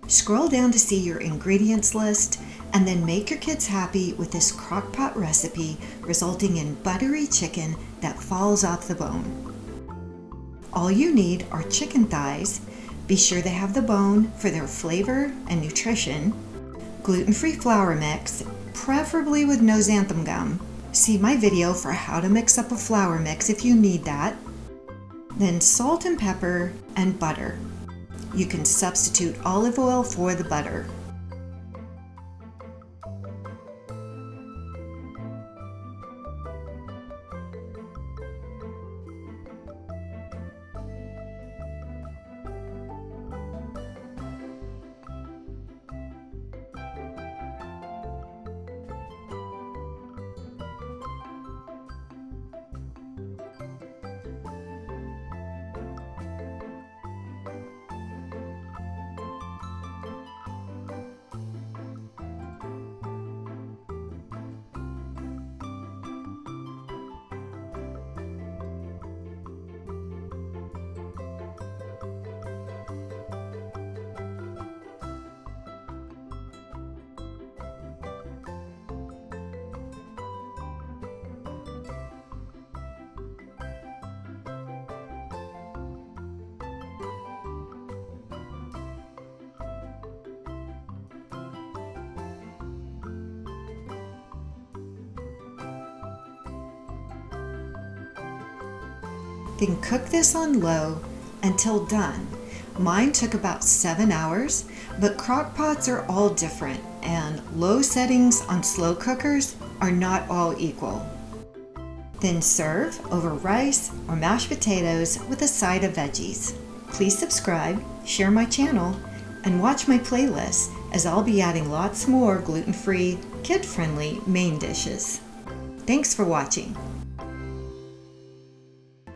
Scroll down to see your ingredients list and then make your kids happy with this crock-pot recipe resulting in buttery chicken that falls off the bone. All you need are chicken thighs. Be sure they have the bone for their flavor and nutrition. Gluten-free flour mix, preferably with no xanthan gum. See my video for how to mix up a flour mix if you need that. Then salt and pepper and butter. You can substitute olive oil for the butter. Then cook this on low until done. Mine took about 7 hours, but crock pots are all different and low settings on slow cookers are not all equal. Then serve over rice or mashed potatoes with a side of veggies. Please subscribe, share my channel, and watch my playlist as I'll be adding lots more gluten-free, kid-friendly main dishes. Thanks for watching.